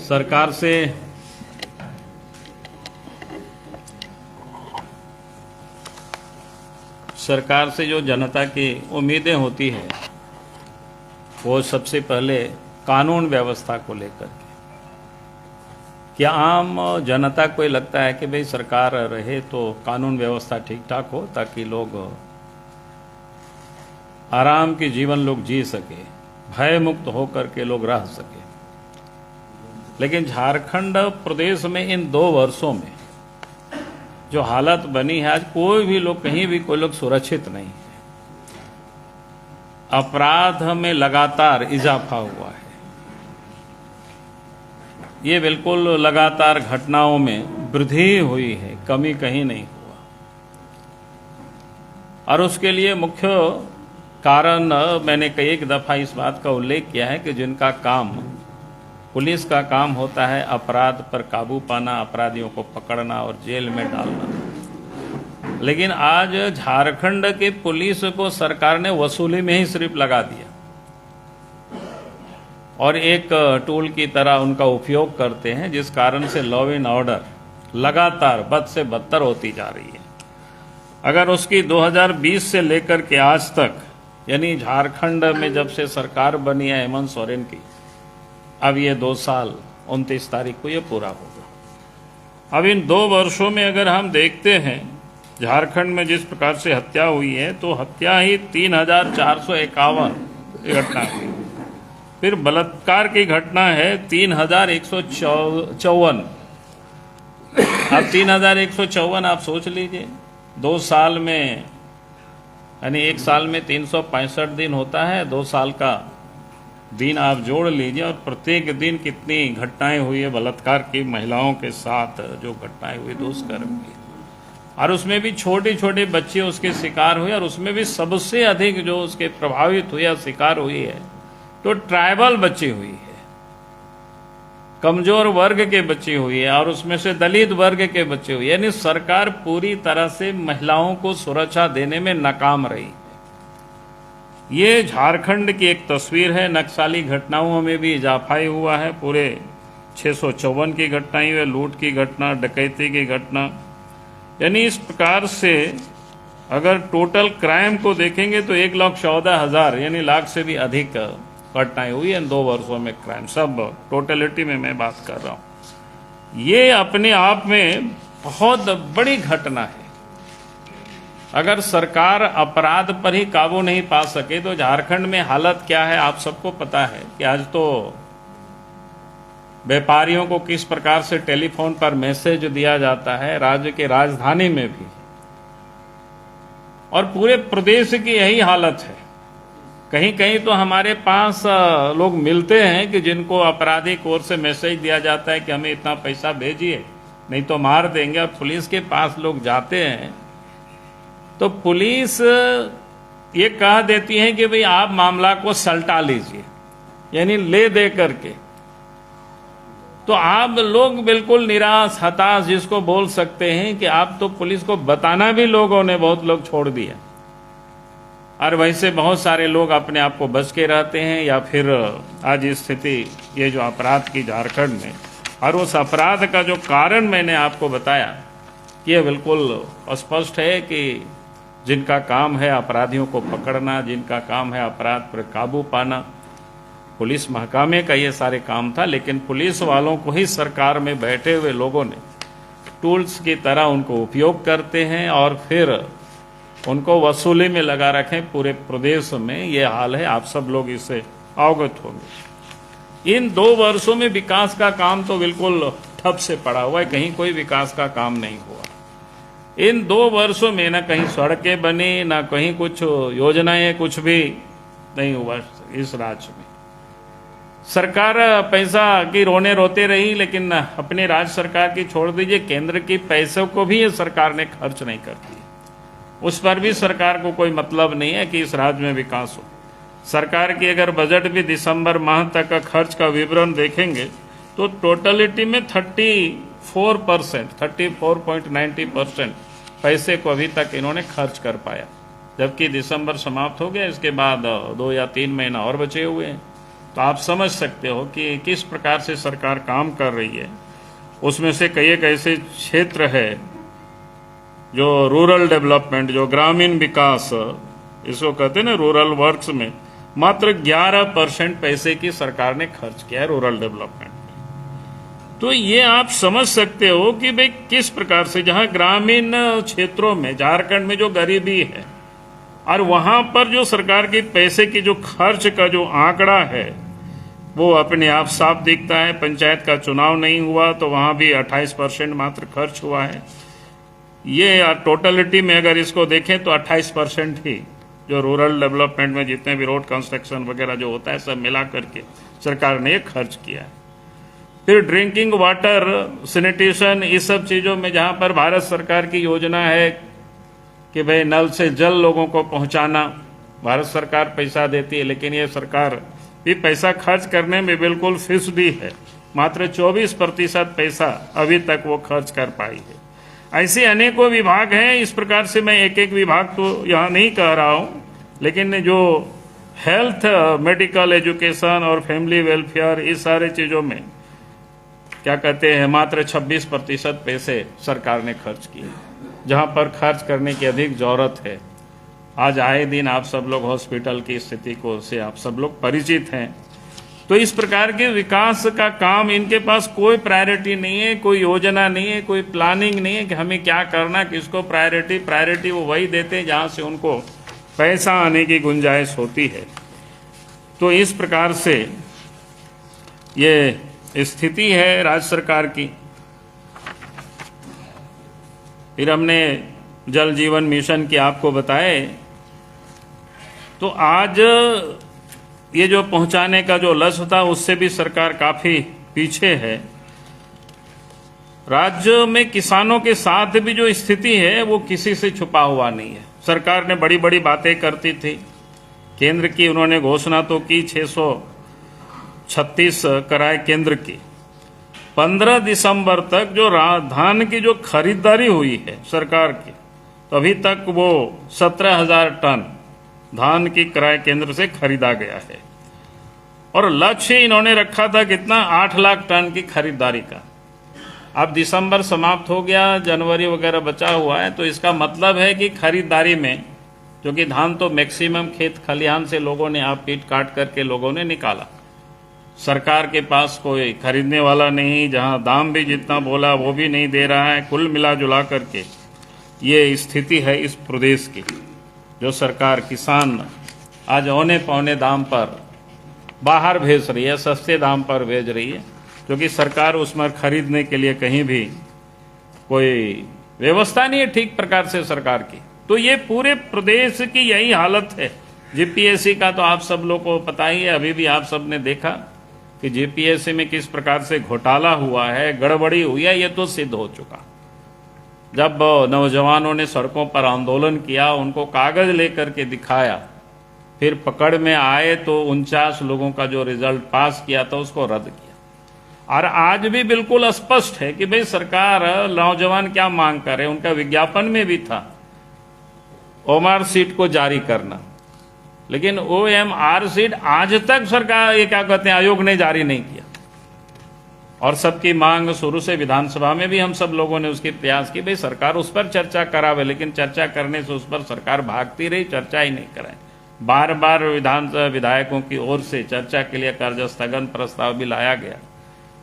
सरकार से जो जनता की उम्मीदें होती है वो सबसे पहले कानून व्यवस्था को लेकर के। क्या आम जनता को ये लगता है कि भाई सरकार रहे तो कानून व्यवस्था ठीक ठाक हो ताकि लोग आराम के जीवन लोग जी सके, भय मुक्त होकर के लोग रह सके। लेकिन झारखंड प्रदेश में इन 2 वर्षों में जो हालत बनी है, आज कोई भी लोग कहीं भी कोई लोग सुरक्षित नहीं है। अपराध में लगातार इजाफा हुआ है। ये बिल्कुल लगातार घटनाओं में वृद्धि हुई है, कमी कहीं नहीं हुआ। और उसके लिए मुख्य कारण मैंने कई एक दफा इस बात का उल्लेख किया है कि जिनका काम, पुलिस का काम होता है अपराध पर काबू पाना, अपराधियों को पकड़ना और जेल में डालना, लेकिन आज झारखंड के पुलिस को सरकार ने वसूली में ही सिर्फ लगा दिया और एक टूल की तरह उनका उपयोग करते हैं, जिस कारण से लॉ एंड ऑर्डर लगातार बद से बदतर होती जा रही है। अगर उसकी 2020 से लेकर के आज तक, यानी झारखंड में जब से सरकार बनी है हेमंत सोरेन की, अब ये 2 साल 29 तारीख को ये पूरा होगा। अब इन 2 वर्षों में अगर हम देखते हैं झारखंड में जिस प्रकार से हत्या हुई है, तो हत्या ही 3451 घटना हुई। फिर बलात्कार की घटना है 3154। अब 3154 आप सोच लीजिए, 2 साल में, यानी 1 साल में 365 दिन होता है, 2 साल का दिन आप जोड़ लीजिए और प्रत्येक दिन कितनी घटनाएं हुई है बलात्कार की, महिलाओं के साथ जो घटनाएं हुई दुष्कर्म की, और उसमें भी छोटे छोटे बच्चे उसके शिकार हुए, और उसमें भी सबसे अधिक जो उसके प्रभावित हुए या शिकार हुई है तो ट्राइबल बच्ची हुई है, कमजोर वर्ग के बच्चे हुई है, और उसमें से दलित वर्ग के बच्चे हुए। यानी सरकार पूरी तरह से महिलाओं को सुरक्षा देने में नाकाम रही है। ये झारखंड की एक तस्वीर है। नक्सली घटनाओं में भी इजाफा ही हुआ है, पूरे 654 की घटनाएं हुई, लूट की घटना, डकैती की घटना। यानी इस प्रकार से अगर टोटल क्राइम को देखेंगे तो 1,14,000 यानी लाख से भी अधिक घटनाएं हुई इन 2 वर्षों में। क्राइम सब टोटलिटी में मैं बात कर रहा हूं। ये अपने आप में बहुत बड़ी घटना है। अगर सरकार अपराध पर ही काबू नहीं पा सके तो झारखंड में हालत क्या है आप सबको पता है कि आज तो व्यापारियों को किस प्रकार से टेलीफोन पर मैसेज दिया जाता है, राज्य के राजधानी में भी और पूरे प्रदेश की यही हालत है। कहीं कहीं तो हमारे पास लोग मिलते हैं कि जिनको आपराधिक ओर से मैसेज दिया जाता है कि हमें इतना पैसा भेजिए नहीं तो मार देंगे, और पुलिस के पास लोग जाते हैं तो पुलिस ये कह देती है कि भाई आप मामला को सलटा लीजिए, यानी ले दे करके। तो आप लोग बिल्कुल निराश, हताश जिसको बोल सकते हैं कि आप तो पुलिस को बताना भी लोगों ने, बहुत लोग छोड़ दिया, और वैसे बहुत सारे लोग अपने आप को बच के रहते हैं। या फिर आज स्थिति ये जो अपराध की झारखंड में, और उस अपराध का जो कारण मैंने आपको बताया कि ये बिल्कुल स्पष्ट है कि जिनका काम है अपराधियों को पकड़ना, जिनका काम है अपराध पर काबू पाना, पुलिस महकमे का ये सारे काम था। लेकिन पुलिस वालों को ही सरकार में बैठे हुए लोगों ने टूल्स की तरह उनको उपयोग करते हैं और फिर उनको वसूली में लगा रखें। पूरे प्रदेश में ये हाल है, आप सब लोग इससे अवगत होंगे। इन 2 वर्षों में विकास का काम तो बिल्कुल ठप से पड़ा हुआ है, कहीं कोई विकास का काम नहीं हुआ। इन 2 वर्षों में ना कहीं सड़कें बनी, ना कहीं कुछ योजनाएं, कुछ भी नहीं हुआ इस राज्य में। सरकार पैसा की रोने रोते रही, लेकिन अपने राज्य सरकार की छोड़ दीजिए, केंद्र की पैसों को भी ये सरकार ने खर्च नहीं करती। उस पर भी सरकार को कोई मतलब नहीं है कि इस राज्य में विकास हो। सरकार की अगर बजट भी दिसंबर माह तक का खर्च का विवरण देखेंगे तो टोटलिटी में 34.90% पैसे को अभी तक इन्होंने खर्च कर पाया, जबकि दिसंबर समाप्त हो गया, इसके बाद 2 या 3 महीना और बचे हुए हैं। तो आप समझ सकते हो कि किस प्रकार से सरकार काम कर रही है। उसमें से कई एक ऐसे क्षेत्र है जो रूरल डेवलपमेंट, जो ग्रामीण विकास, इसको कहते हैं ना रूरल वर्क्स में, मात्र 11% पैसे की सरकार ने खर्च किया है रूरल डेवलपमेंट में। तो ये आप समझ सकते हो कि भाई किस प्रकार से, जहां ग्रामीण क्षेत्रों में, झारखंड में जो गरीबी है और वहां पर जो सरकार के पैसे की जो खर्च का जो आंकड़ा है वो अपने आप साफ दिखता है। पंचायत का चुनाव नहीं हुआ तो वहां भी 28% मात्र खर्च हुआ है। ये टोटलिटी में अगर इसको देखें तो 28% ही जो रूरल डेवलपमेंट में जितने भी रोड कंस्ट्रक्शन वगैरह जो होता है सब मिला करके सरकार ने खर्च किया है। फिर ड्रिंकिंग वाटर, सैनिटेशन, इस सब चीजों में जहां पर भारत सरकार की योजना है कि भाई नल से जल लोगों को पहुंचाना, भारत सरकार पैसा देती है, लेकिन ये सरकार भी पैसा खर्च करने में बिल्कुल फिसदी है। मात्र 24% पैसा अभी तक वो खर्च कर पाई है। ऐसे अनेकों विभाग हैं। इस प्रकार से मैं एक एक विभाग तो यहाँ नहीं कह रहा हूँ, लेकिन जो हेल्थ, मेडिकल, एजुकेशन और फैमिली वेलफेयर, इस सारे चीजों में क्या कहते हैं मात्र 26% पैसे सरकार ने खर्च किए, जहां पर खर्च करने की अधिक जरूरत है। आज आए दिन आप सब लोग हॉस्पिटल की स्थिति को से आप सब लोग परिचित हैं। तो इस प्रकार के विकास का काम, इनके पास कोई प्रायोरिटी नहीं है, कोई योजना नहीं है, कोई प्लानिंग नहीं है कि हमें क्या करना, किसको प्रायोरिटी वो वही देते हैं जहां से उनको पैसा आने की गुंजाइश होती है। तो इस प्रकार से ये स्थिति है राज्य सरकार की। फिर हमने जल जीवन मिशन की आपको बताए, तो आज ये जो पहुंचाने का जो लक्ष्य था उससे भी सरकार काफी पीछे है। राज्य में किसानों के साथ भी जो स्थिति है वो किसी से छुपा हुआ नहीं है। सरकार ने बड़ी बड़ी बातें करती थी, केंद्र की उन्होंने घोषणा तो की 636 कराए केंद्र की। 15 दिसंबर तक जो धान की जो खरीदारी हुई है सरकार की, तो अभी तक वो 17,000 टन धान की क्रय केंद्र से खरीदा गया है। और लक्ष्य इन्होंने रखा था कितना, 8 लाख टन की खरीदारी का। अब दिसंबर समाप्त हो गया, जनवरी वगैरह बचा हुआ है, तो इसका मतलब है कि खरीदारी में, क्योंकि धान तो मैक्सिमम खेत खलिहान से लोगों ने आप पीट काट करके लोगों ने निकाला, सरकार के पास कोई खरीदने वाला नहीं, जहां दाम भी जितना बोला वो भी नहीं दे रहा है। कुल मिला जुला करके ये स्थिति है इस प्रदेश की। जो सरकार किसान आज औने पौने दाम पर बाहर भेज रही है, सस्ते दाम पर भेज रही है, क्योंकि सरकार उसमें खरीदने के लिए कहीं भी कोई व्यवस्था नहीं है ठीक प्रकार से सरकार की। तो ये पूरे प्रदेश की यही हालत है। जीपीएससी का तो आप सब लोग को पता ही है, अभी भी आप सब ने देखा कि जीपीएससी में किस प्रकार से घोटाला हुआ है, गड़बड़ी हुई है, ये तो सिद्ध हो चुका। जब नौजवानों ने सड़कों पर आंदोलन किया, उनको कागज लेकर के दिखाया, फिर पकड़ में आए तो 49 लोगों का जो रिजल्ट पास किया था उसको रद्द किया। और आज भी बिल्कुल स्पष्ट है कि भाई सरकार, नौजवान क्या मांग कर रहे हैं, उनका विज्ञापन में भी था ओएमआर सीट को जारी करना, लेकिन ओएमआर सीट आज तक सरकार, ये क्या कहते हैं, आयोग ने जारी नहीं किया। और सबकी मांग शुरू से विधानसभा में भी हम सब लोगों ने उसकी प्रयास की, भाई सरकार उस पर चर्चा करावे, लेकिन चर्चा करने से उस पर सरकार भागती रही, चर्चा ही नहीं कराए। बार बार विधायकों की ओर से चर्चा के लिए कार्य स्थगन प्रस्ताव भी लाया गया।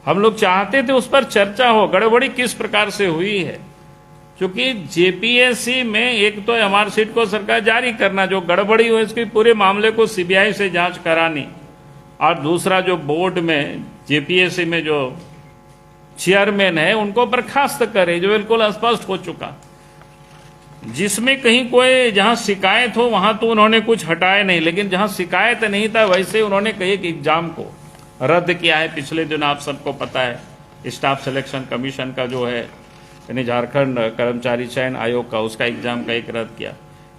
हम लोग चाहते थे उस पर चर्चा हो, गड़बड़ी किस प्रकार से हुई है, क्योंकि जेपीएससी में एक तो एमआर सीट को सरकार जारी करना, जो गड़बड़ी हुई इसके पूरे मामले को सीबीआई से जांच करानी, और दूसरा जो बोर्ड में जेपीएससी में जो चेयरमैन है उनको बर्खास्त करे, जो बिल्कुल स्पष्ट हो चुका। जिसमें कहीं कोई जहां शिकायत हो वहां तो उन्होंने कुछ हटाए नहीं, लेकिन जहां शिकायत नहीं था वैसे उन्होंने कई एक एग्जाम को रद्द किया है। पिछले दिन आप सबको पता है स्टाफ सिलेक्शन कमीशन का जो है, यानी झारखंड कर्मचारी चयन आयोग का, उसका एग्जाम का एक रद्द किया।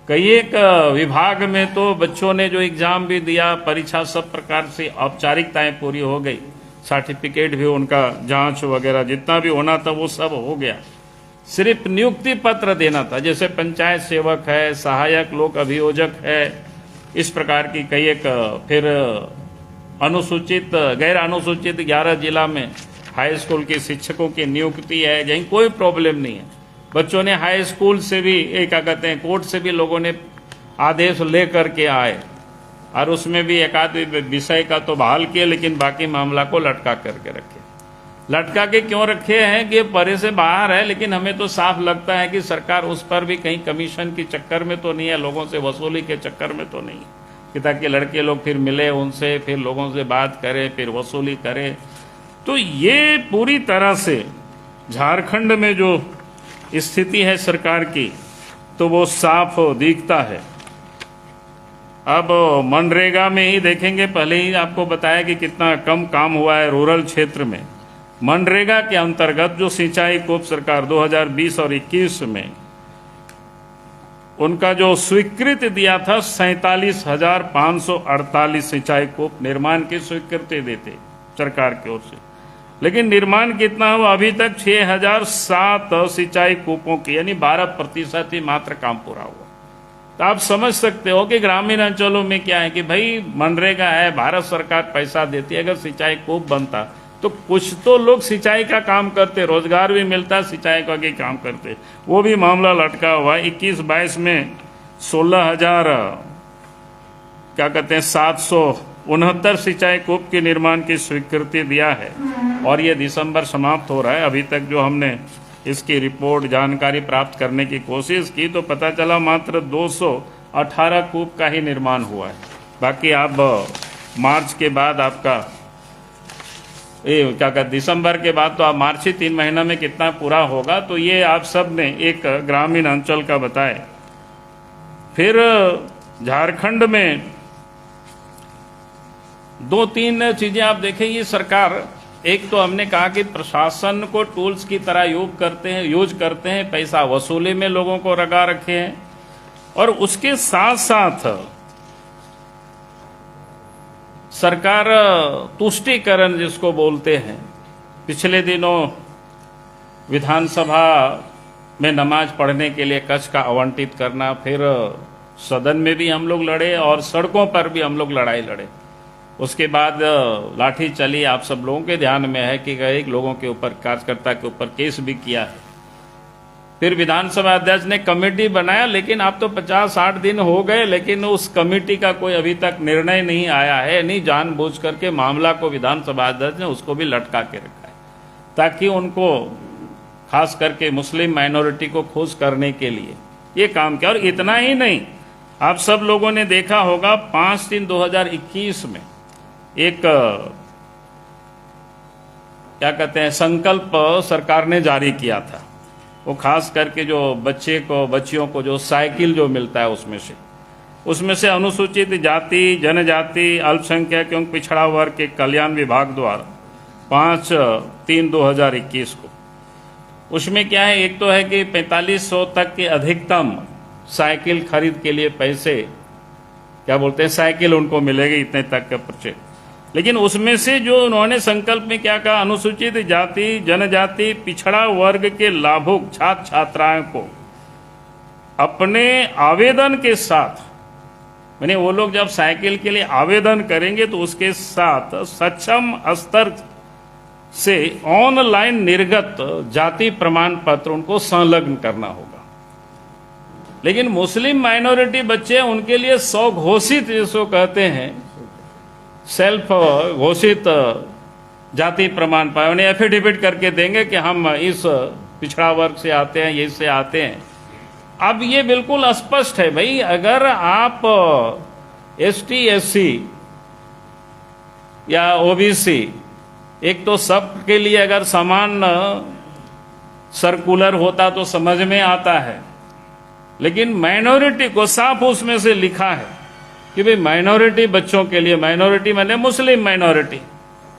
कई एक विभाग में तो बच्चों ने जो एग्जाम भी दिया, परीक्षा सब प्रकार से औपचारिकताएं पूरी हो गई, सर्टिफिकेट भी उनका जांच वगैरह जितना भी होना था वो सब हो गया। सिर्फ नियुक्ति पत्र देना था, जैसे पंचायत सेवक है, सहायक लोक अभियोजक है, इस प्रकार की कई एक, फिर अनुसूचित गैर अनुसूचित 11 जिला में हाई स्कूल के शिक्षकों की नियुक्ति है, कहीं कोई प्रॉब्लम नहीं है। बच्चों ने हाई स्कूल से भी क्या कहते हैं कोर्ट से भी लोगों ने आदेश ले करके आए और उसमें भी एक आध विषय का तो बहाल किया, लेकिन बाकी मामला को लटका करके रखे। लटका के क्यों रखे हैं कि परे से बाहर है, लेकिन हमें तो साफ लगता है कि सरकार उस पर भी कहीं कमीशन के चक्कर में तो नहीं है, लोगों से वसूली के चक्कर में तो नहीं है कि ताकि लड़के लोग फिर मिले उनसे, फिर लोगों से बात करें, फिर वसूली करें। तो ये पूरी तरह से झारखंड में जो स्थिति है सरकार की, तो वो साफ दिखता है। अब मनरेगा में ही देखेंगे, पहले ही आपको बताया कि कितना कम काम हुआ है रूरल क्षेत्र में। मनरेगा के अंतर्गत जो सिंचाई कूप सरकार 2020 और 21 में उनका जो स्वीकृति दिया था 47,548 सिंचाई कूप निर्माण की स्वीकृति देते सरकार की ओर से, लेकिन निर्माण कितना हुआ अभी तक 6,007 सिंचाई कूपों की, यानी 12% ही मात्र काम पूरा हुआ। तो आप समझ सकते हो कि ग्रामीण अंचलों में क्या है कि भाई मनरेगा है, भारत सरकार पैसा देती है, अगर सिंचाई कूप बनता तो कुछ तो लोग सिंचाई का काम करते, रोजगार भी मिलता, सिंचाई का भी काम करते। वो भी मामला लटका हुआ। 21-22 में 769 सिंचाई कूप के निर्माण की स्वीकृति दिया है और ये दिसंबर समाप्त हो रहा है। अभी तक जो हमने इसकी रिपोर्ट जानकारी प्राप्त करने की कोशिश की तो पता चला मात्र 218 कूप का ही निर्माण हुआ है। बाकी आप मार्च के बाद आपका दिसंबर के बाद तो आप मार्च ही 3 महीना में कितना पूरा होगा। तो ये आप सब ने एक ग्रामीण अंचल का बताए। फिर झारखंड में 2-3 चीजें आप देखें, ये सरकार एक तो हमने कहा कि प्रशासन को टूल्स की तरह यूज करते हैं, पैसा वसूली में लोगों को लगा रखे हैं, और उसके साथ साथ सरकार तुष्टीकरण जिसको बोलते हैं, पिछले दिनों विधानसभा में नमाज पढ़ने के लिए कक्ष का आवंटित करना, फिर सदन में भी हम लोग लड़े और सड़कों पर भी हम लोग लड़ाई लड़े। उसके बाद लाठी चली, आप सब लोगों के ध्यान में है कि कई लोगों के ऊपर, कार्यकर्ता के ऊपर केस भी किया है। फिर विधानसभा अध्यक्ष ने कमेटी बनाया, लेकिन अब तो 50-60 दिन हो गए, लेकिन उस कमेटी का कोई अभी तक निर्णय नहीं आया है। नहीं, जानबूझ करके मामला को विधानसभा अध्यक्ष ने उसको भी लटका के रखा है ताकि उनको, खास करके मुस्लिम माइनॉरिटी को खुश करने के लिए ये काम किया। और इतना ही नहीं, आप सब लोगों ने देखा होगा 5/3/2021 में एक क्या कहते हैं संकल्प सरकार ने जारी किया था। वो खास करके जो बच्चियों को जो साइकिल जो मिलता है उसमें से अनुसूचित जाति, जनजाति, अल्पसंख्यक एवं पिछड़ा वर्ग के कल्याण विभाग द्वारा 5/3/2021 को, उसमें क्या है, एक तो है कि 4500 तक के अधिकतम साइकिल खरीद के लिए पैसे, क्या बोलते हैं, साइकिल उनको मिलेगी इतने तक का परचेज। लेकिन उसमें से जो उन्होंने संकल्प में क्या कहा, अनुसूचित जाति, जनजाति, पिछड़ा वर्ग के लाभुक छात्र छात्राओं को अपने आवेदन के साथ, यानी वो लोग जब साइकिल के लिए आवेदन करेंगे तो उसके साथ सक्षम स्तर से ऑनलाइन निर्गत जाति प्रमाण पत्र उनको संलग्न करना होगा। लेकिन मुस्लिम माइनॉरिटी बच्चे, उनके लिए स्वघोषित जिसको कहते हैं, सेल्फ घोषित जाति प्रमाण पत्र, यानी एफिडेविट करके देंगे कि हम इस पिछड़ा वर्ग से आते हैं, ये से आते हैं। अब ये बिल्कुल स्पष्ट है भाई, अगर आप ST SC या OBC, एक तो सबके लिए अगर समान सर्कुलर होता तो समझ में आता है, लेकिन माइनॉरिटी को साफ उसमें से लिखा है कि भाई माइनॉरिटी बच्चों के लिए, माइनॉरिटी माने मुस्लिम माइनॉरिटी,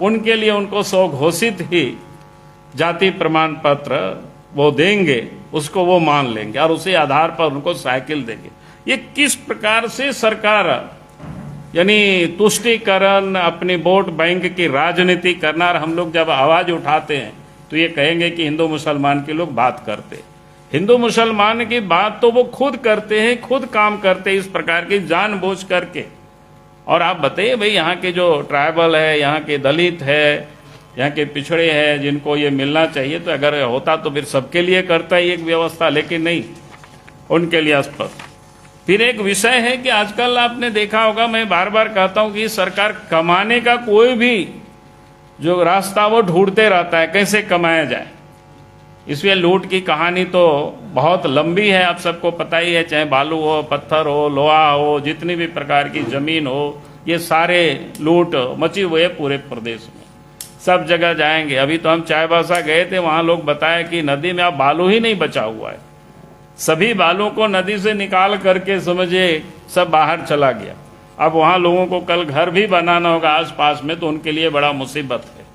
उनके लिए उनको स्वघोषित ही जाति प्रमाण पत्र वो देंगे, उसको वो मान लेंगे और उसी आधार पर उनको साइकिल देंगे। ये किस प्रकार से सरकार, यानी तुष्टीकरण, अपनी वोट बैंक की राजनीति करना। और हम लोग जब आवाज उठाते हैं तो ये कहेंगे कि हिंदू मुसलमान के लोग बात करते, हिंदू मुसलमान की बात तो वो खुद करते हैं, खुद काम करते हैं इस प्रकार की जानबूझ करके। और आप बताइए भाई, यहाँ के जो ट्राइबल है, यहाँ के दलित है, यहाँ के पिछड़े हैं, जिनको ये मिलना चाहिए, तो अगर होता तो फिर सबके लिए करता ही एक व्यवस्था, लेकिन नहीं, उनके लिए स्पष्ट। फिर एक विषय है कि आजकल आपने देखा होगा, मैं बार बार कहता हूं कि सरकार कमाने का कोई भी जो रास्ता वो ढूंढते रहता है, कैसे कमाया जाए। इसलिए लूट की कहानी तो बहुत लंबी है, आप सबको पता ही है, चाहे बालू हो, पत्थर हो, लोहा हो, जितनी भी प्रकार की जमीन हो, ये सारे लूट मची हुई है पूरे प्रदेश में, सब जगह जाएंगे। अभी तो हम चाईबासा गए थे, वहां लोग बताए कि नदी में अब बालू ही नहीं बचा हुआ है, सभी बालू को नदी से निकाल करके समझिए सब बाहर चला गया। अब वहां लोगों को कल घर भी बनाना होगा आसपास में, तो उनके लिए बड़ा मुसीबत है।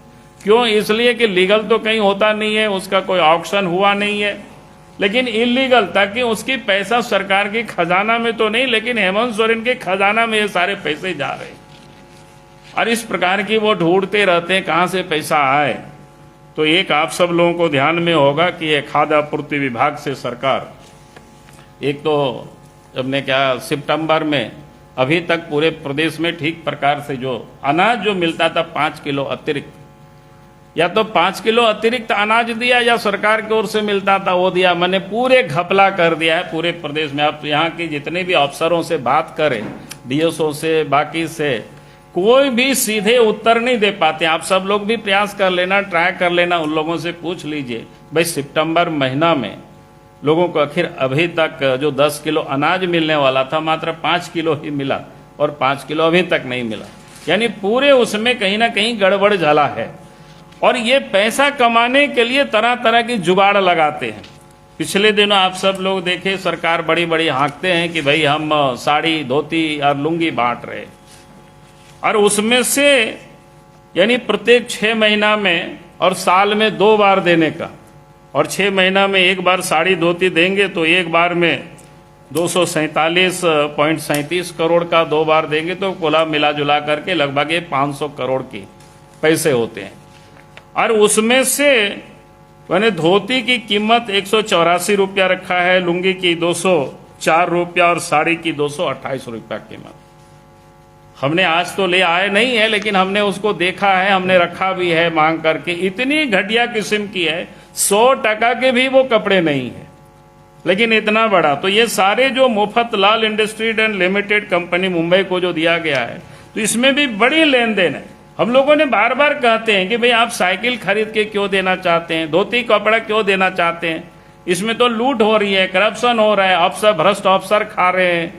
क्यों? इसलिए कि लीगल तो कहीं होता नहीं है, उसका कोई ऑक्शन हुआ नहीं है, लेकिन इलीगल, ताकि उसकी पैसा सरकार के खजाना में तो नहीं, लेकिन हेमंत सोरेन के खजाना में ये सारे पैसे जा रहे हैं। और इस प्रकार की वो ढूंढते रहते हैं कहां से पैसा आए। तो एक आप सब लोगों को ध्यान में होगा कि ये खाद्य आपूर्ति विभाग से सरकार, एक तो हमने क्या सितंबर में अभी तक पूरे प्रदेश में ठीक प्रकार से जो अनाज जो मिलता था 5 किलो अतिरिक्त, या तो 5 किलो अतिरिक्त अनाज दिया या सरकार की ओर से मिलता था वो दिया, मैंने पूरे घपला कर दिया है पूरे प्रदेश में। आप यहाँ के जितने भी अफसरों से बात करें, डीएसओ से, बाकी से, कोई भी सीधे उत्तर नहीं दे पाते। आप सब लोग भी प्रयास कर लेना, ट्राई कर लेना, उन लोगों से पूछ लीजिए भाई सितंबर महीना में लोगों को आखिर अभी तक जो 10 किलो अनाज मिलने वाला था मात्र 5 किलो ही मिला, और 5 किलो अभी तक नहीं मिला। यानी पूरे उसमें कहीं ना कहीं गड़बड़ झाला है। और ये पैसा कमाने के लिए तरह तरह की जुगाड़ लगाते हैं। पिछले दिनों आप सब लोग देखे, सरकार बड़ी बड़ी हाँकते हैं कि भाई हम साड़ी, धोती और लुंगी बांट रहे, और उसमें से यानी प्रत्येक 6 महीना में और साल में 2 बार देने का, और 6 महीना में 1 बार साड़ी धोती देंगे तो एक बार में 247.37 करोड़ का 2 बार देंगे, तो कुल मिला जुला करके लगभग 500 करोड़ की पैसे होते हैं। और उसमें से मैंने धोती की कीमत 184 रुपया रखा है, लुंगी की 204 रुपया और साड़ी की 228 रुपया कीमत। हमने आज तो ले आए नहीं है, लेकिन हमने उसको देखा है, हमने रखा भी है मांग करके। इतनी घटिया किस्म की है, 100% के भी वो कपड़े नहीं है, लेकिन इतना बड़ा। तो ये सारे जो Mafatlal industries and limited company Mumbai को जो दिया गया है, तो इसमें भी बड़ी लेन देन है। हम लोगों ने बार बार कहते हैं कि भाई आप साइकिल खरीद के क्यों देना चाहते हैं, धोती कपड़ा क्यों देना चाहते हैं, इसमें तो लूट हो रही है, करप्शन हो रहा है, अफसर, भ्रष्ट अफसर खा रहे हैं,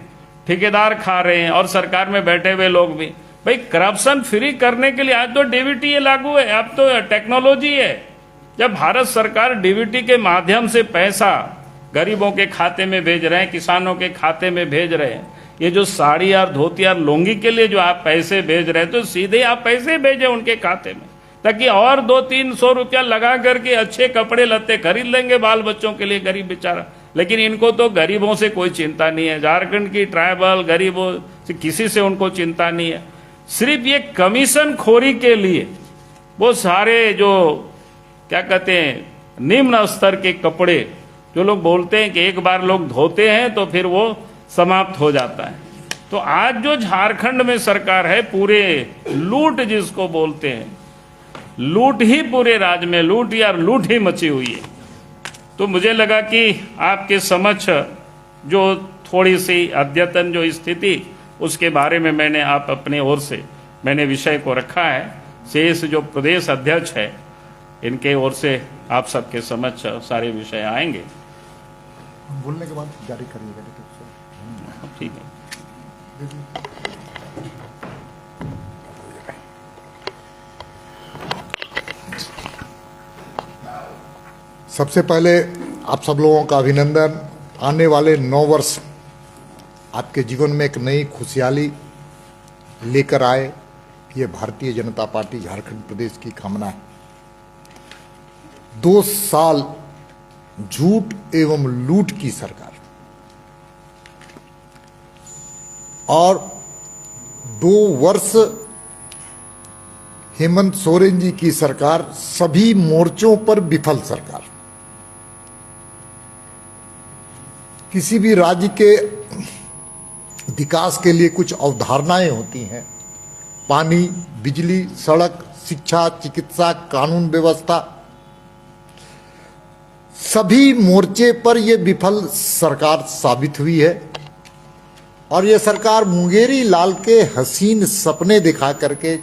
ठेकेदार खा रहे हैं, और सरकार में बैठे हुए लोग भी। भाई करप्शन फ्री करने के लिए आज तो डीबीटी लागू है, अब तो टेक्नोलॉजी है। जब भारत सरकार डीबीटी के माध्यम से पैसा गरीबों के खाते में भेज रहे हैं, किसानों के खाते में भेज रहे हैं, ये जो साड़ी और धोती और लुंगी के लिए जो आप पैसे भेज रहे हैं, तो सीधे आप पैसे भेजें उनके खाते में, ताकि और 200-300 रुपया लगा करके अच्छे कपड़े लत्ते खरीद लेंगे बाल बच्चों के लिए, गरीब बेचारा। लेकिन इनको तो गरीबों से कोई चिंता नहीं है, झारखंड की ट्राइबल गरीबों से किसी से उनको चिंता नहीं है। सिर्फ ये कमीशन खोरी के लिए वो सारे जो क्या कहते हैं निम्न स्तर के कपड़े, जो लोग बोलते हैं कि एक बार लोग धोते हैं तो फिर वो समाप्त हो जाता है। तो आज जो झारखंड में सरकार है, पूरे लूट जिसको बोलते हैं, लूट ही पूरे राज्य में लूट या लूट ही मची हुई है। तो मुझे लगा कि आपके समक्ष जो थोड़ी सी अद्यतन जो स्थिति, उसके बारे में मैंने आप अपने ओर से मैंने विषय को रखा है। शेष जो प्रदेश अध्यक्ष है, इनके ओर से आप सबके समक्ष सारे विषय आएंगे। बोलने के बाद जारी करिएगा। ठीक है। सबसे पहले आप सब लोगों का अभिनंदन। आने वाले 9 वर्ष आपके जीवन में एक नई खुशहाली लेकर आए, ये भारतीय जनता पार्टी झारखंड प्रदेश की कामना है। 2 साल झूठ एवं लूट की सरकार और 2 वर्ष हेमंत सोरेन जी की सरकार, सभी मोर्चों पर विफल सरकार। किसी भी राज्य के विकास के लिए कुछ अवधारणाएं होती हैं, पानी, बिजली, सड़क, शिक्षा, चिकित्सा, कानून व्यवस्था, सभी मोर्चे पर यह विफल सरकार साबित हुई है। और यह सरकार मुंगेरी लाल के हसीन सपने दिखा करके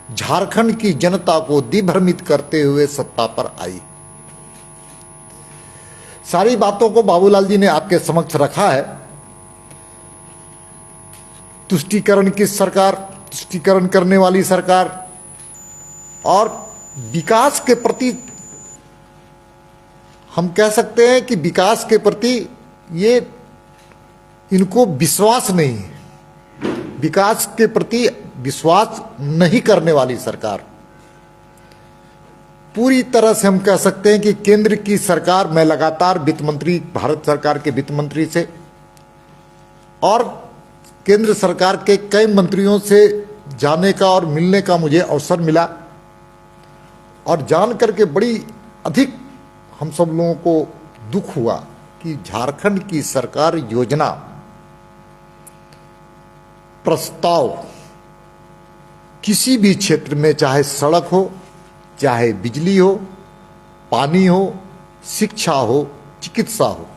झारखंड की जनता को दिग्भ्रमित करते हुए सत्ता पर आई। सारी बातों को बाबूलाल जी ने आपके समक्ष रखा है। तुष्टीकरण की सरकार, तुष्टीकरण करने वाली सरकार और विकास के प्रति, हम कह सकते हैं कि विकास के प्रति ये इनको विश्वास नहीं है, विकास के प्रति विश्वास नहीं करने वाली सरकार। पूरी तरह से हम कह सकते हैं कि केंद्र की सरकार, मैं लगातार वित्त मंत्री, भारत सरकार के वित्त मंत्री से और केंद्र सरकार के कई मंत्रियों से जाने का और मिलने का मुझे अवसर मिला और जान करके बड़ी अधिक हम सब लोगों को दुख हुआ कि झारखंड की सरकार योजना, प्रस्ताव किसी भी क्षेत्र में, चाहे सड़क हो, चाहे बिजली हो, पानी हो, शिक्षा हो, चिकित्सा हो,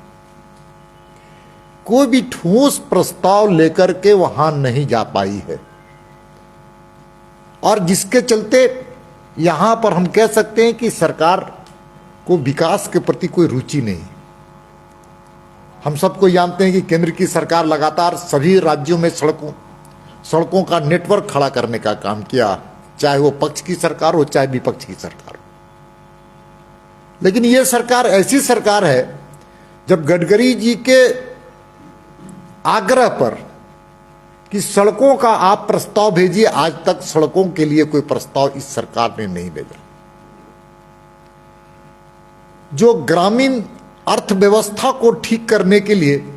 कोई भी ठोस प्रस्ताव लेकर के वहां नहीं जा पाई है। और जिसके चलते यहां पर हम कह सकते हैं कि सरकार को विकास के प्रति कोई रुचि नहीं। हम सबको जानते हैं कि केंद्र की सरकार लगातार सभी राज्यों में सड़कों का नेटवर्क खड़ा करने का काम किया, चाहे वो पक्ष की सरकार हो चाहे विपक्ष की सरकार हो। लेकिन यह सरकार ऐसी सरकार है, जब गडकरी जी के आग्रह पर कि सड़कों का आप प्रस्ताव भेजिए, आज तक सड़कों के लिए कोई प्रस्ताव इस सरकार ने नहीं भेजा। जो ग्रामीण अर्थव्यवस्था को ठीक करने के लिए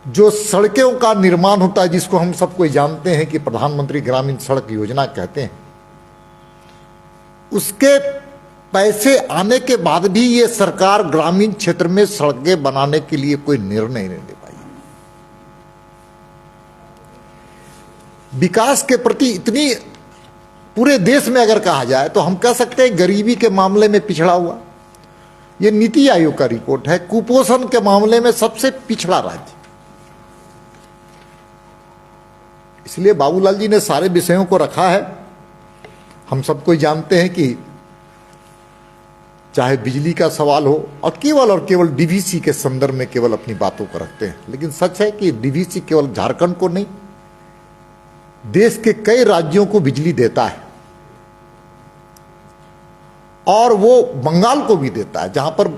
जो सड़कों का निर्माण होता है, जिसको हम सबको जानते हैं कि प्रधानमंत्री ग्रामीण सड़क योजना कहते हैं, उसके पैसे आने के बाद भी ये सरकार ग्रामीण क्षेत्र में सड़कें बनाने के लिए कोई निर्णय नहीं ले पाई। विकास के प्रति इतनी, पूरे देश में अगर कहा जाए तो हम कह सकते हैं गरीबी के मामले में पिछड़ा हुआ। यह नीति आयोग का रिपोर्ट है, कुपोषण के मामले में सबसे पिछड़ा राज्य। इसलिए बाबूलाल जी ने सारे विषयों को रखा है। हम सबको जानते हैं कि चाहे बिजली का सवाल हो, और केवल डीवीसी के संदर्भ में केवल अपनी बातों को रखते हैं, लेकिन सच है कि डीवीसी केवल झारखंड को नहीं, देश के कई राज्यों को बिजली देता है और वो बंगाल को भी देता है, जहां पर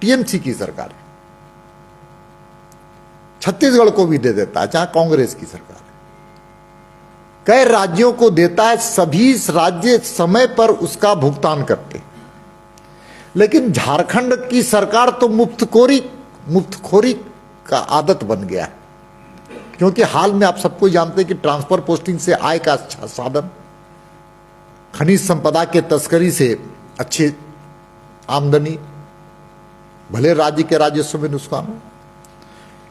टीएमसी की सरकार है। छत्तीसगढ़ को भी दे देता है, जहां कांग्रेस की सरकार है। कई राज्यों को देता है, सभी राज्य समय पर उसका भुगतान करते। लेकिन झारखंड की सरकार तो मुफ्तखोरी का आदत बन गया है, क्योंकि हाल में आप सबको जानते हैं कि ट्रांसफर पोस्टिंग से आय का अच्छा साधन, खनिज संपदा के तस्करी से अच्छी आमदनी, भले राज्य के राजस्व में नुकसान हो।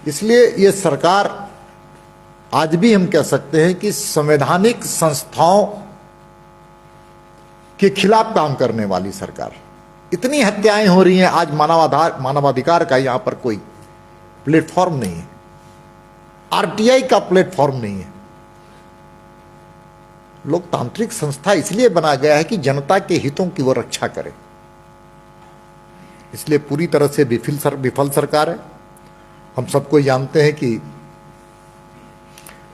इसलिए ये सरकार आज भी हम कह सकते हैं कि संवैधानिक संस्थाओं के खिलाफ काम करने वाली सरकार। इतनी हत्याएं हो रही हैं, आज मानवाधिकार का यहां पर कोई प्लेटफॉर्म नहीं है, आरटीआई का प्लेटफॉर्म नहीं है। लोकतांत्रिक संस्था इसलिए बना गया है कि जनता के हितों की वो रक्षा करे। इसलिए पूरी तरह से विफल सरकार है। हम सबको जानते हैं कि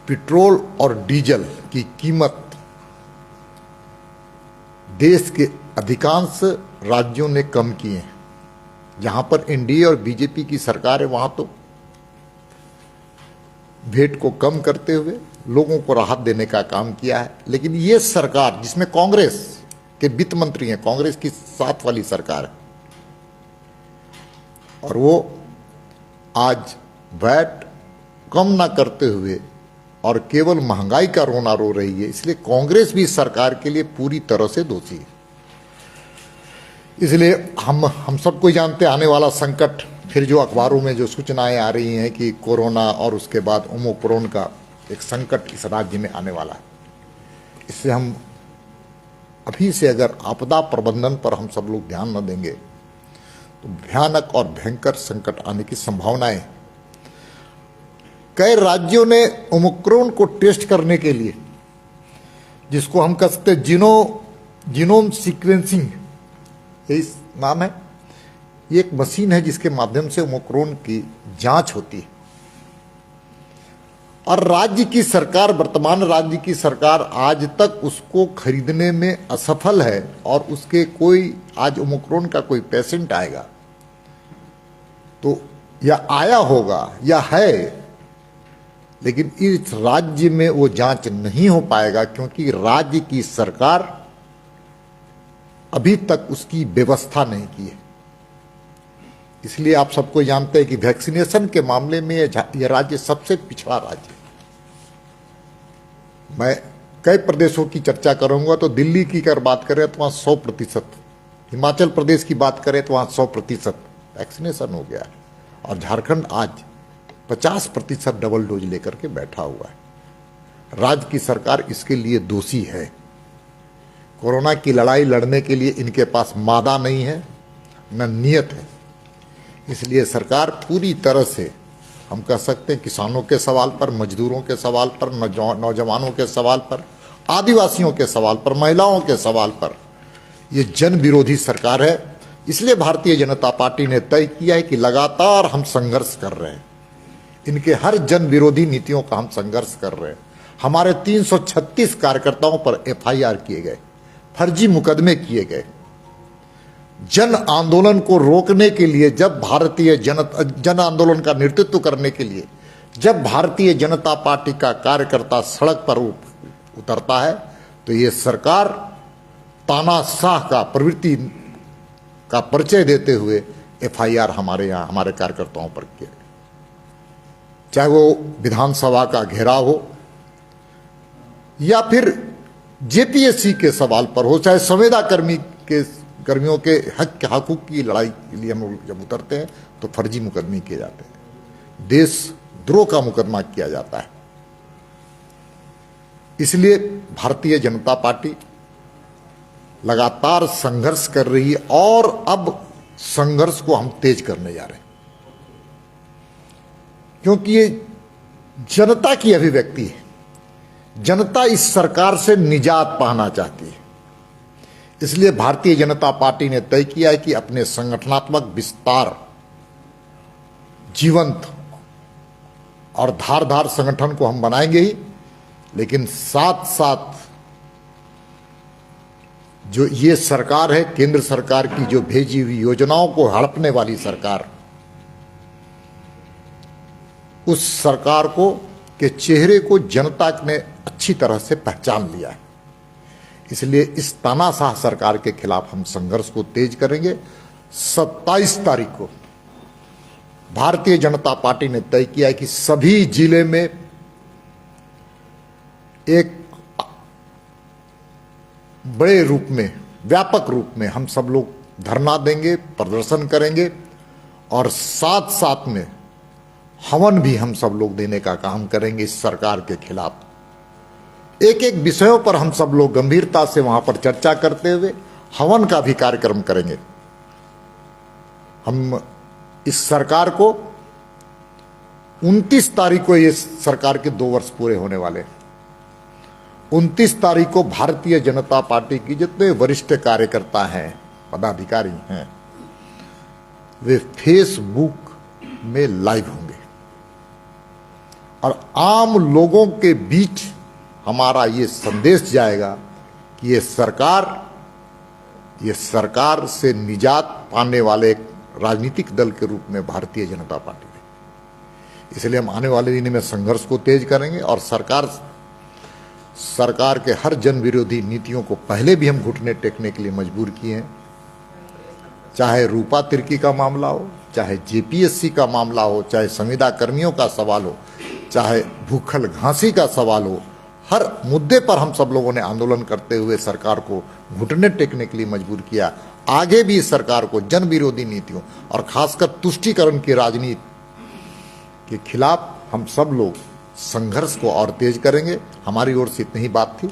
पेट्रोल और डीजल की कीमत देश के अधिकांश राज्यों ने कम किए हैं। जहां पर एनडीए और बीजेपी की सरकार है, वहां तो भेंट को कम करते हुए लोगों को राहत देने का काम किया है। लेकिन ये सरकार, जिसमें कांग्रेस के वित्त मंत्री हैं, कांग्रेस की साथ वाली सरकार है, और वो आज वैट कम ना करते हुए और केवल महंगाई का रोना रो रही है। इसलिए कांग्रेस भी इस सरकार के लिए पूरी तरह से दोषी है। इसलिए हम सबको जानते हैं, आने वाला संकट फिर जो अखबारों में जो सूचनाएं आ रही हैं कि कोरोना और उसके बाद ओमिक्रॉन का एक संकट इस राज्य में आने वाला है, इससे हम अभी से अगर आपदा प्रबंधन पर हम सब लोग ध्यान न देंगे तो भयानक और भयंकर संकट आने की संभावनाएं। कई राज्यों ने ओमिक्रॉन को टेस्ट करने के लिए, जिसको हम कह सकते जीनोम सीक्वेंसिंग, यही नाम है, ये एक मशीन है जिसके माध्यम से ओमिक्रॉन की जांच होती है। और राज्य की सरकार, वर्तमान राज्य की सरकार आज तक उसको खरीदने में असफल है। और उसके कोई आज ओमिक्रॉन का कोई पेशेंट आएगा तो या आया होगा या है, लेकिन इस राज्य में वो जांच नहीं हो पाएगा क्योंकि राज्य की सरकार अभी तक उसकी व्यवस्था नहीं की है। इसलिए आप सबको जानते हैं कि वैक्सीनेशन के मामले में यह राज्य सबसे पिछड़ा राज्य है। मैं कई प्रदेशों की चर्चा करूंगा तो दिल्ली की अगर बात करें तो वहां 100%, हिमाचल प्रदेश की बात करें तो वहां 100% वैक्सीनेशन हो गया है। और झारखंड आज 50% डबल डोज लेकर के बैठा हुआ है। राज्य की सरकार इसके लिए दोषी है। कोरोना की लड़ाई लड़ने के लिए इनके पास मादा नहीं है, न नियत है। इसलिए सरकार पूरी तरह से, हम कह सकते हैं, किसानों के सवाल पर, मजदूरों के सवाल पर, नौजवानों के सवाल पर, आदिवासियों के सवाल पर, महिलाओं के सवाल पर ये जन विरोधी सरकार है। इसलिए भारतीय जनता पार्टी ने तय किया है कि लगातार हम संघर्ष कर रहे हैं। इनके हर जन विरोधी नीतियों का हम संघर्ष कर रहे हैं। हमारे 336 कार्यकर्ताओं पर FIR किए गए, फर्जी मुकदमे किए गए। जन आंदोलन को रोकने के लिए, जब जन आंदोलन का नेतृत्व करने के लिए जब भारतीय जनता पार्टी का कार्यकर्ता सड़क पर उतरता है तो ये सरकार तानाशाह का प्रवृत्ति का परिचय देते हुए FIR हमारे यहाँ, हमारे कार्यकर्ताओं पर किया, चाहे वो विधानसभा का घेराव हो या फिर JPSC के सवाल पर हो, चाहे संविदा कर्मियों के हकूक की लड़ाई के लिए हम लोग जब उतरते हैं तो फर्जी मुकदमे किए जाते हैं, देशद्रोह का मुकदमा किया जाता है। इसलिए भारतीय जनता पार्टी लगातार संघर्ष कर रही है और अब संघर्ष को हम तेज करने जा रहे हैं, क्योंकि ये जनता की अभिव्यक्ति है। जनता इस सरकार से निजात पाना चाहती है। इसलिए भारतीय जनता पार्टी ने तय किया है कि अपने संगठनात्मक विस्तार, जीवंत और धारदार संगठन को हम बनाएंगे ही, लेकिन साथ साथ जो ये सरकार है, केंद्र सरकार की जो भेजी हुई योजनाओं को हड़पने वाली सरकार, उस सरकार को के चेहरे को जनता ने अच्छी तरह से पहचान लिया है। इसलिए इस तानाशाह सरकार के खिलाफ हम संघर्ष को तेज करेंगे। 27 तारीख को भारतीय जनता पार्टी ने तय किया है कि सभी जिले में एक बड़े रूप में, व्यापक रूप में हम सब लोग धरना देंगे, प्रदर्शन करेंगे और साथ साथ में हवन भी हम सब लोग देने का काम करेंगे इस सरकार के खिलाफ। एक एक विषयों पर हम सब लोग गंभीरता से वहां पर चर्चा करते हुए हवन का भी कार्यक्रम करेंगे। हम इस सरकार को 29 तारीख को, ये सरकार के 2 वर्ष पूरे होने वाले, 29 तारीख को भारतीय जनता पार्टी की जितने वरिष्ठ कार्यकर्ता हैं, पदाधिकारी हैं, वे फेसबुक में लाइव होंगे और आम लोगों के बीच हमारा ये संदेश जाएगा कि ये सरकार से निजात पाने वाले एक राजनीतिक दल के रूप में भारतीय जनता पार्टी है। इसलिए हम आने वाले दिन में संघर्ष को तेज करेंगे और सरकार के हर जन विरोधी नीतियों को पहले भी हम घुटने टेकने के लिए मजबूर किए हैं। चाहे रूपा तिर्की का मामला हो, चाहे JPSC का मामला हो, चाहे संविदा कर्मियों का सवाल हो, चाहे भूखल घासी का सवाल हो, हर मुद्दे पर हम सब लोगों ने आंदोलन करते हुए सरकार को घुटने टेकने के लिए मजबूर किया आगे भी इस सरकार को जन विरोधी नीतियों और खासकर तुष्टीकरण की राजनीति के खिलाफ हम सब लोग संघर्ष को और तेज करेंगे। हमारी ओर से इतनी ही बात थी।